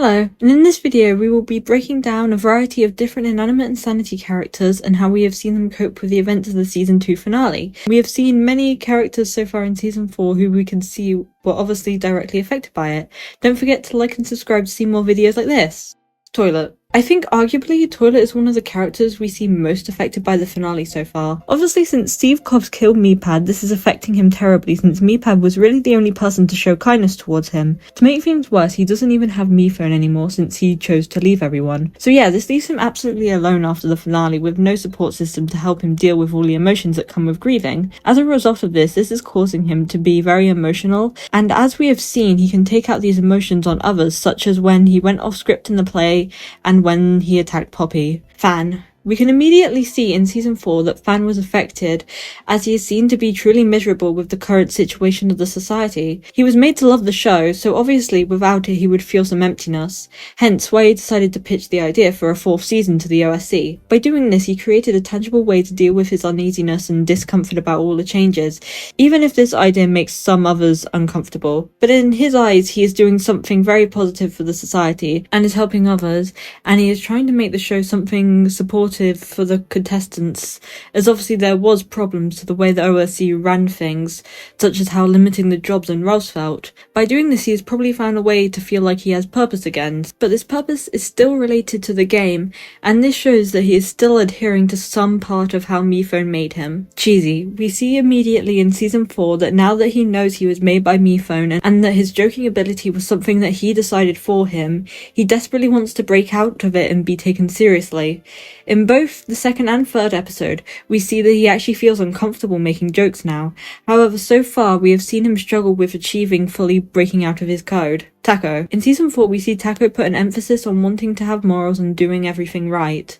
Hello, and in this video we will be breaking down a variety of different Inanimate Insanity characters and how we have seen them cope with the events of the Season 2 finale. We have seen many characters so far in Season 4 who we can see were obviously directly affected by it. Don't forget to like and subscribe to see more videos like this. Toilet. I think arguably Toilet is one of the characters we see most affected by the finale so far. Obviously since Steve Cobbs killed Meepad, this is affecting him terribly since Meepad was really the only person to show kindness towards him. To make things worse, he doesn't even have Mephone anymore since he chose to leave everyone. So yeah, this leaves him absolutely alone after the finale with no support system to help him deal with all the emotions that come with grieving. As a result of this is causing him to be very emotional, and as we have seen, he can take out these emotions on others, such as when he went off script in the play and when he attacked Poppy. Fan. We can immediately see in Season 4 that Fan was affected, as he is seen to be truly miserable with the current situation of the society. He was made to love the show, so obviously without it he would feel some emptiness, hence why he decided to pitch the idea for a 4th season to the OSC. By doing this, he created a tangible way to deal with his uneasiness and discomfort about all the changes, even if this idea makes some others uncomfortable. But in his eyes, he is doing something very positive for the society, and is helping others, and he is trying to make the show something supportive for the contestants, as obviously there was problems to the way the OSC ran things, such as how limiting the jobs and roles felt. By doing this, he has probably found a way to feel like he has purpose again, but this purpose is still related to the game, and this shows that he is still adhering to some part of how Mephone made him. Cheesy. We see immediately in Season 4 that now that he knows he was made by Mephone and that his joking ability was something that he decided for him, he desperately wants to break out of it and be taken seriously. In both the 2nd and 3rd episode, we see that he actually feels uncomfortable making jokes now. However, so far we have seen him struggle with achieving fully breaking out of his code. Taco. In Season 4 we see Taco put an emphasis on wanting to have morals and doing everything right.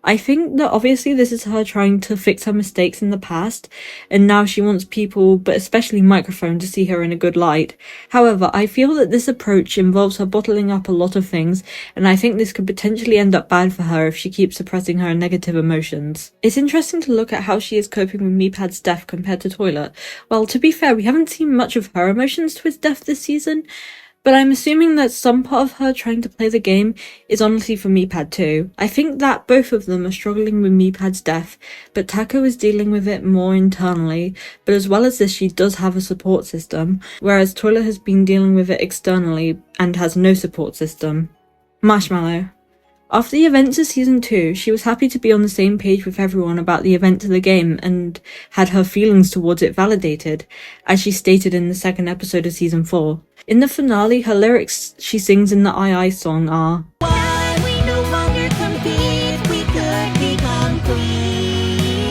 I think that obviously this is her trying to fix her mistakes in the past, and now she wants people, but especially Microphone, to see her in a good light. However, I feel that this approach involves her bottling up a lot of things, and I think this could potentially end up bad for her if she keeps suppressing her negative emotions. It's interesting to look at how she is coping with Meepad's death compared to Toilet. Well, to be fair, we haven't seen much of her emotions to his death this season, but I'm assuming that some part of her trying to play the game is honestly for Meepad too. I think that both of them are struggling with Meepad's death, but Taco is dealing with it more internally, but as well as this she does have a support system, whereas Toilet has been dealing with it externally and has no support system. Marshmallow. After the events of Season 2, she was happy to be on the same page with everyone about the event of the game and had her feelings towards it validated, as she stated in the 2nd episode of Season 4. In the finale, her lyrics she sings in the II song are, "Why we no longer compete, we could be complete."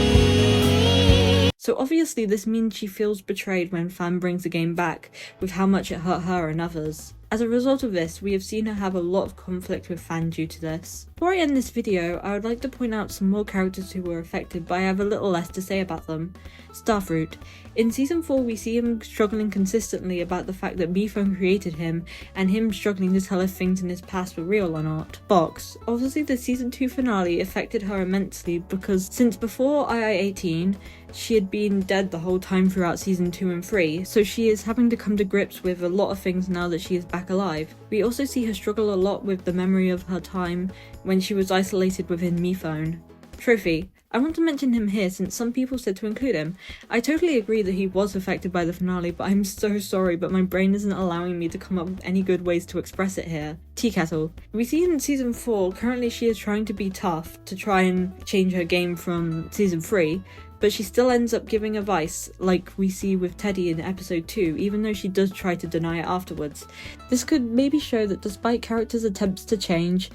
So obviously this means she feels betrayed when Fan brings the game back, with how much it hurt her and others. As a result of this, we have seen her have a lot of conflict with Fan due to this. Before I end this video, I would like to point out some more characters who were affected, but I have a little less to say about them. Starfruit. In Season 4 we see him struggling consistently about the fact that Mephone created him, and him struggling to tell if things in his past were real or not. Box. Obviously the Season 2 finale affected her immensely because since before II-18, she had been dead the whole time throughout Season 2 and 3, so she is having to come to grips with a lot of things now that she is back alive. We also see her struggle a lot with the memory of her time when she was isolated within Mephone. Trophy. I want to mention him here since some people said to include him. I totally agree that he was affected by the finale, but I'm so sorry, but my brain isn't allowing me to come up with any good ways to express it here. Tea Kettle. We see in Season 4, currently she is trying to be tough to try and change her game from Season 3, but she still ends up giving advice, like we see with Teddy in Episode 2, even though she does try to deny it afterwards. This could maybe show that despite characters' attempts to change,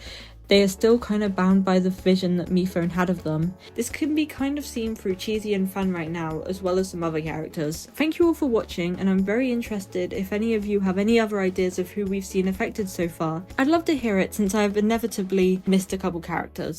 they are still kind of bound by the vision that Mephone had of them. This can be kind of seen through Cheesy and Fan right now, as well as some other characters. Thank you all for watching, and I'm very interested if any of you have any other ideas of who we've seen affected so far. I'd love to hear it since I've inevitably missed a couple characters.